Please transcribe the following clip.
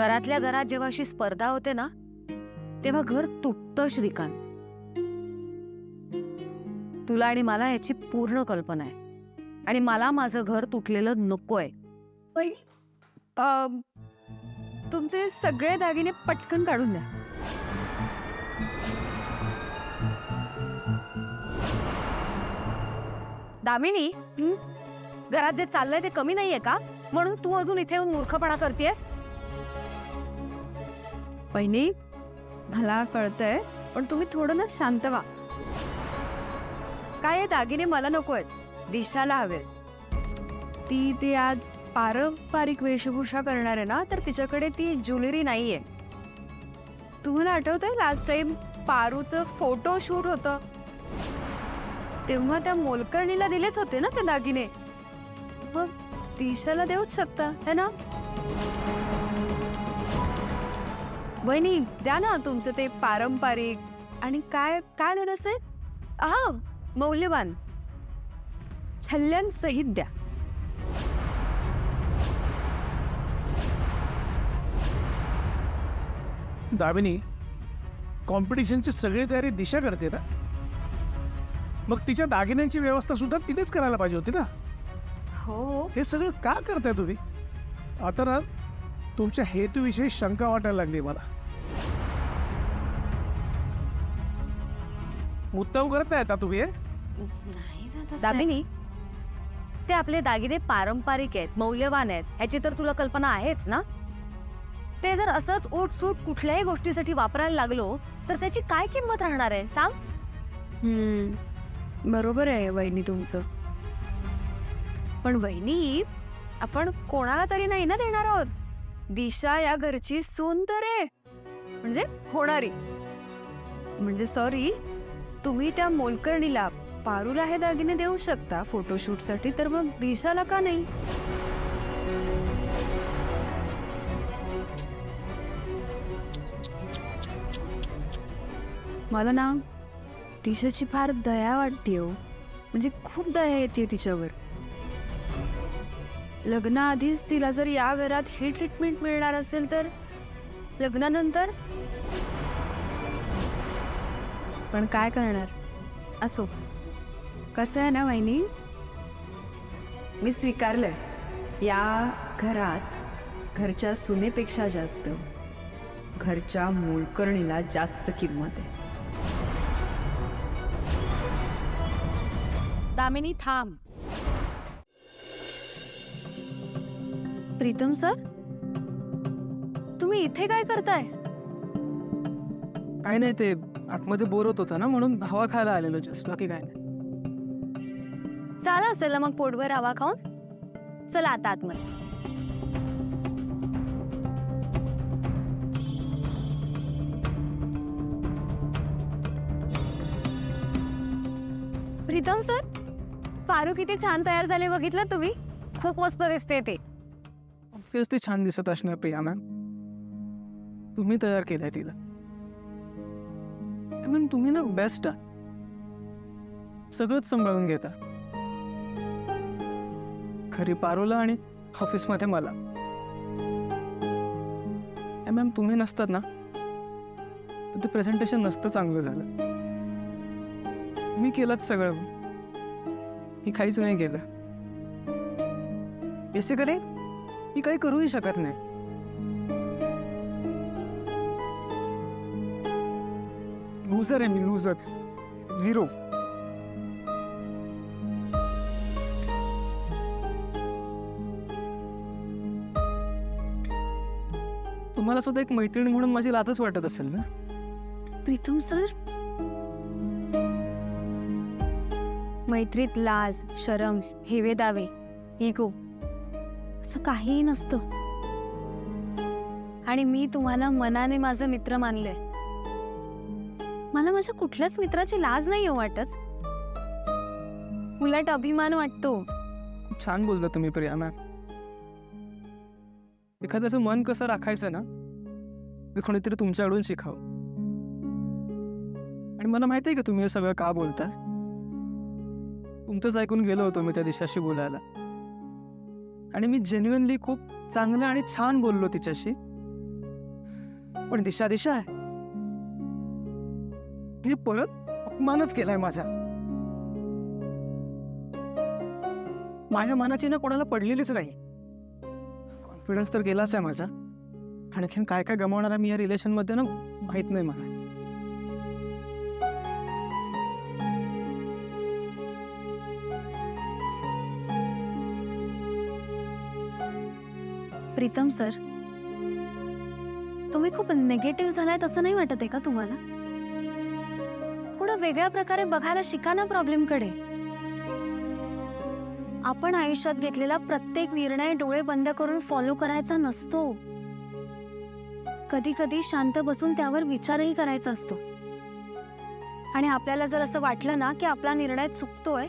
घरातल्या घरात जेव्हा अशी स्पर्धा होते ना, तेव्हा घर तुटतं श्रीकांत. तुला आणि मला याची पूर्ण कल्पना आहे आणि मला माझं घर तुटलेलं नकोय. तुमचे सगळे दागिने पटकन काढून द्या. दामिनी, घरात जे चाललंय ते कमी नाहीये का? म्हणून तू अजून इथे येऊन मूर्खपणा करतेस? वहिनी, मला कळतंय, पण तुम्ही थोडं ना शांत व्हा. काय दागिने मला नको आहेत, दिशाला हवे. ती आज पारंपरिक वेशभूषा करणार आहे ना, तर तिच्याकडे ती ज्वेलरी नाहीये. तुम्हाला आठवतंय लास्ट टाइम पारूचं फोटो शूट होतं, तेव्हा त्या मोलकर्णीला दिलेच होते ना ते दागिने. मग दिशाला देऊच शकता है ना? वहिनी, द्या ना तुमचं ते पारंपरिक. आणि काय काय देत असे? हा, मौल्यवान छल्ल्यांसहित द्या. दामिनी, कॉम्पिटिशनची सगळी तयारी दिशा करते ना, मग तिच्या दागिन्यांची व्यवस्था सुद्धा तिनेच करायला पाहिजे होती ना. हो, हे सगळं का करताय तुम्ही? आता ना तुमच्या हेतूविषयी शंका वाटायला लागली मला. मुद्दाम करत नाही आता तुम्ही हे? दामिनी, ते आपले दागिने पारंपरिक आहेत, मौल्यवान आहेत, ह्याची तर तुला कल्पना आहेच ना. ते जर असंच उठसूट कुठल्याही गोष्टीसाठी वापरायला लागलो तर त्याची काय किंमत राहणार आहे सांग? बरोबर आहे वहिनी तुमचं. पण वहिनी, आपण कोणाला तरी नाही ना देणार आहोत. दिशा या घरची सून तर आहे, म्हणजे होणारी. म्हणजे सॉरी, तुम्ही त्या मोलकर्णीला पारूला हे दागिने देऊ शकता फोटोशूटसाठी, तर मग दिशाला का नाही? मला ना दिशाची फार दया वाटते हो. म्हणजे खूप दया येते तिच्यावर. लग्नाआधीच तिला जर या घरात ही ट्रीटमेंट मिळणार असेल तर लग्नानंतर? पण काय करणार? असो, कसं आहे ना वहिनी, मी स्वीकारलंय, या घरात घरच्या सुनेपेक्षा जास्त घरच्या मोलकर्णीला जास्त किंमत आहे. दामिनी, थांब. प्रीतम सर, तुम्ही इथे काय करताय? काय नाही, ते आतमध्ये बोर होत होता ना, म्हणून हवा खायला आलेलो जस्ट, बाकी काय नाही. चाला असेल ना मग पोटभर हवा खाऊन. चला आता आतमध्ये. प्रीतम सर, पारू किती छान तयार झाले बघितलं तुम्ही? खूप मस्त दिसते ते. ऑब्व्हियसली छान दिसत असणार प्रिया मॅम, तुम्ही तयार केलंय तिला. मॅम तुम्ही ना बेस्ट आहात, सगळंच सांभाळून घेता. खरी पारूला आणि ऑफिसमध्ये मला. मॅम तुम्ही नसतात ना तर ते प्रेझेंटेशन नसतं चांगलं झालं. मी केलंच सगळं, मी काहीच नाही केलं. बेसिकली मी काही करूही शकत नाही. लूजर आहे मी, लूजर, झिरो. तुम्हाला सुद्धा एक मैत्रीण म्हणून माझी लाजच वाटत असेल ना? प्रीतम सर, मैत्रीत लाज, शरम, हेवे दावे, इगो असं काहीही नसतं. आणि मी तुम्हाला मनाने माझा मित्र मानलंय. मला माझ्या कुठल्याच मित्राची लाज नाही वाटत, उलट अभिमान वाटतो. खूप छान बोलता तुम्ही प्रिया मॅम. एखाद्याचं मन कसं राखायचं ना, ते कोणीतरी तुमच्याकडून शिकावं. आणि मला माहिती आहे की तुम्ही हे सगळं का बोलता. तुमचंच ऐकून गेलो होतो मी त्या दिशाशी बोलायला, आणि मी जेन्युइनली खूप चांगलं आणि छान बोललो तिच्याशी. पण दिशा दिशा आहे, हे परत अपमानच केलाय माझा. माझ्या मनाची ना कोणाला पडलेलीच नाही. कॉन्फिडन्स तर गेलाच आहे माझा. आणखीन काय काय गमावणार आहे मी या रिलेशन मध्ये ना माहित नाही मला. प्रीतम सर, तुम्ही खूप निगेटिव्ह झालाय असं नाही वाटत आहे का तुम्हाला? थोडं वेगळ्या प्रकारे बघायला शिका ना प्रॉब्लेमकडे. आपण आयुष्यात घेतलेला प्रत्येक निर्णय डोळे बंद करून फॉलो करायचा नसतो. कधी कधी शांत बसून त्यावर विचारही करायचा असतो. आणि आपल्याला जर असं वाटलं ना की आपला निर्णय चुकतोय